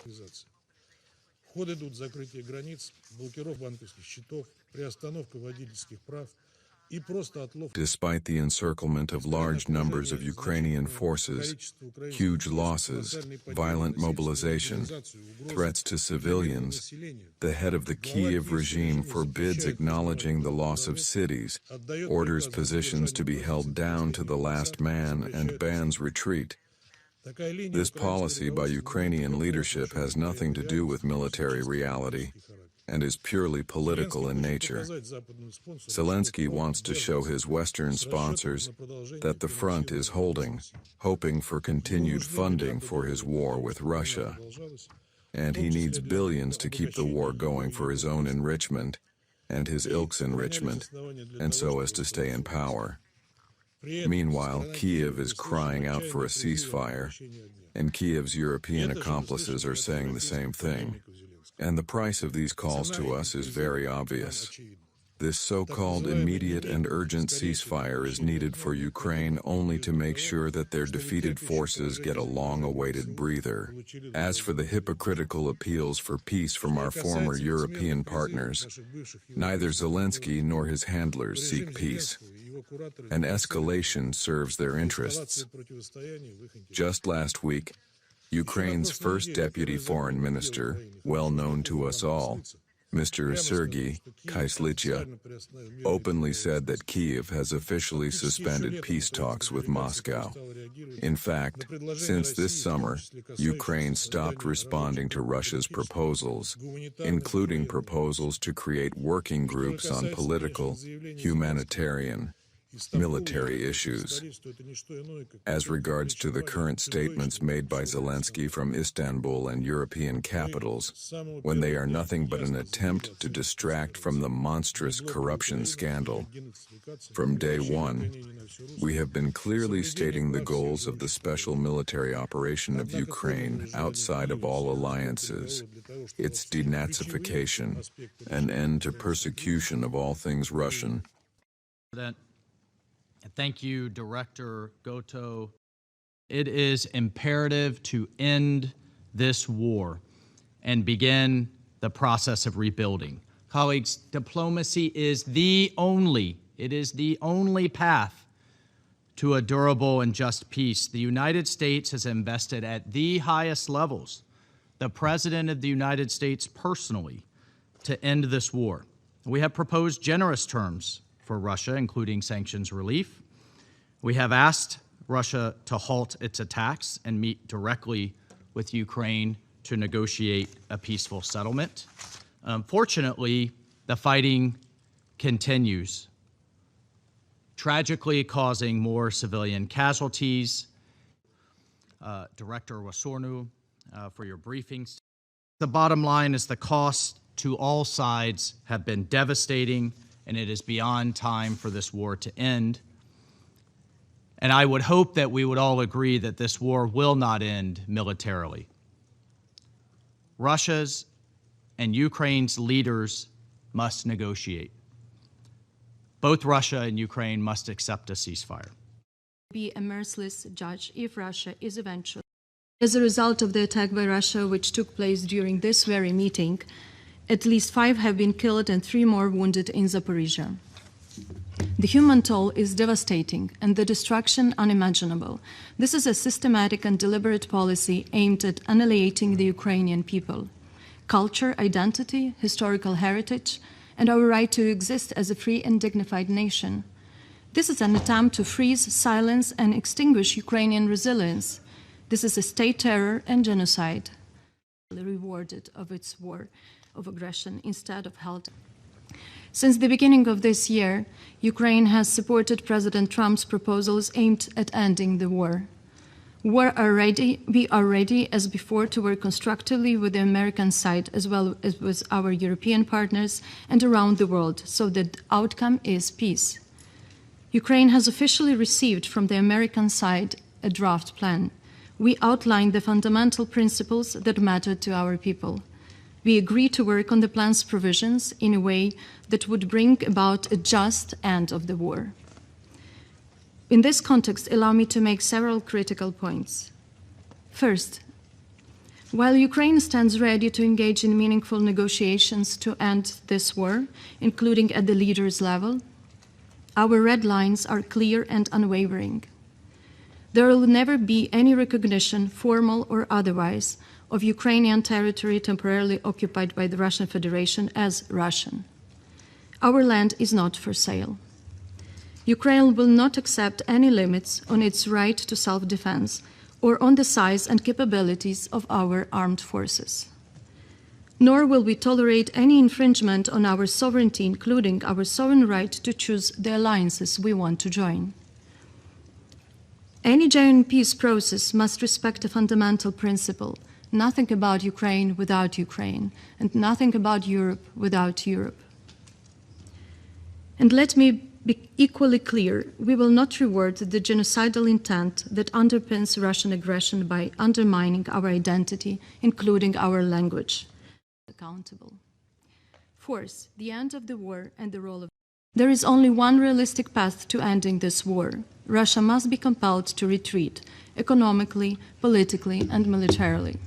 В ход идут закрытие границ, блокировка банковских счетов, приостановка водительских прав и просто отлов. Despite the encirclement of large numbers of Ukrainian forces, huge losses, violent mobilization, threats to civilians, the head of the Kyiv regime forbids acknowledging the loss of cities, orders positions to be held down to the last man, and bans retreat. This policy by Ukrainian leadership has nothing to do with military reality and is purely political in nature. Zelensky wants to show his Western sponsors that the front is holding, hoping for continued funding for his war with Russia. And he needs billions to keep the war going for his own enrichment and his ilk's enrichment, and so as to stay in power. Meanwhile, Kyiv is crying out for a ceasefire, and Kyiv's European accomplices are saying the same thing. And the price of these calls to us is very obvious. This so-called immediate and urgent ceasefire is needed for Ukraine only to make sure that their defeated forces get a long-awaited breather. As for the hypocritical appeals for peace from our former European partners, neither Zelensky nor his handlers seek peace. An escalation serves their interests. Just last week, Ukraine's first deputy foreign minister, well known to us all, Mr. Sergei Kyslycha, openly said that Kyiv has officially suspended peace talks with Moscow. In fact, since this summer, Ukraine stopped responding to Russia's proposals, including proposals to create working groups on political, humanitarian, military issues. As regards to the current statements made by Zelensky from Istanbul and European capitals, when they are nothing but an attempt to distract from the monstrous corruption scandal, from day one, we have been clearly stating the goals of the special military operation of Ukraine outside of all alliances, its denazification, an end to persecution of all things Russian. Thank you, Director Goto. It is imperative to end this war and begin the process of rebuilding. Colleagues, diplomacy is the only path to a durable and just peace. The United States has invested at the highest levels, the President of the United States personally, to end this war. We have proposed generous terms for Russia, including sanctions relief. We have asked Russia to halt its attacks and meet directly with Ukraine to negotiate a peaceful settlement. Unfortunately, the fighting continues, tragically causing more civilian casualties. Director Wasornu, for your briefings. The bottom line is the costs to all sides have been devastating, and it is beyond time for this war to end. And I would hope that we would all agree that this war will not end militarily. Russia's and Ukraine's leaders must negotiate. Both Russia and Ukraine must accept a ceasefire. Be a merciless judge if Russia is eventually. As a result of the attack by Russia, which took place during this very meeting, at least 5 have been killed and 3 more wounded in Zaporizhia. The human toll is devastating and the destruction unimaginable. This is a systematic and deliberate policy aimed at annihilating the Ukrainian people, culture, identity, historical heritage, and our right to exist as a free and dignified nation. This is an attempt to freeze, silence, and extinguish Ukrainian resilience. This is a state terror and genocide, rewarded of its war of aggression instead of held. Since the beginning of this year, Ukraine has supported President Trump's proposals aimed at ending the war. We are ready as before to work constructively with the American side as well as with our European partners and around the world so that the outcome is peace. Ukraine has officially received from the American side a draft plan. We outline the fundamental principles that matter to our people. We agree to work on the plan's provisions in a way that would bring about a just end of the war. In this context, allow me to make several critical points. First, While Ukraine stands ready to engage in meaningful negotiations to end this war, including at the leaders' level, our red lines are clear and unwavering. There will never be any recognition, formal or otherwise, of Ukrainian territory temporarily occupied by the Russian Federation as Russian. Our land is not for sale. Ukraine will not accept any limits on its right to self-defense or on the size and capabilities of our armed forces. Nor will we tolerate any infringement on our sovereignty, including our sovereign right to choose the alliances we want to join. Any genuine peace process must respect a fundamental principle: nothing about Ukraine without Ukraine, and nothing about Europe without Europe. And let me be equally clear, we will not reward the genocidal intent that underpins Russian aggression by undermining our identity, including our language. Accountable. Fourth, the end of the war and the role of... There is only one realistic path to ending this war. Russia must be compelled to retreat, economically, politically, and militarily.